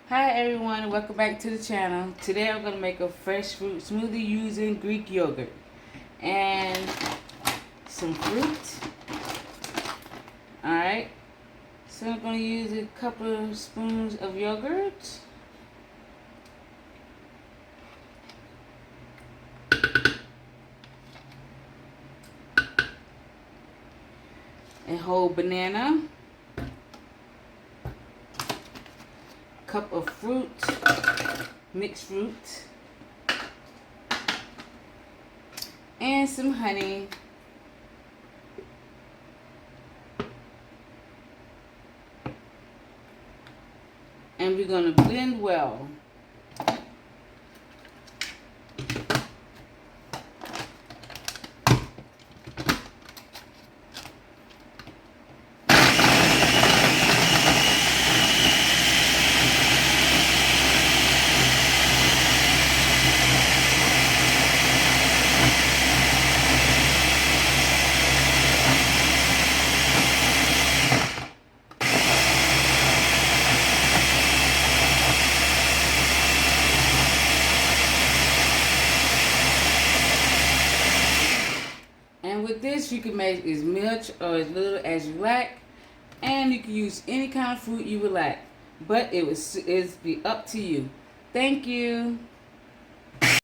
Hi everyone, welcome back to the channel. Today I'm going to make a fresh fruit smoothie using Greek yogurt and some fruit. Alright, so I'm going to use a couple of spoons of yogurt. A whole banana. Cup of fruit, mixed fruit, and some honey. And we're going to blend well. And with this, you can make as much or as little as you like, and you can use any kind of fruit you would like. But it's be up to you. Thank you.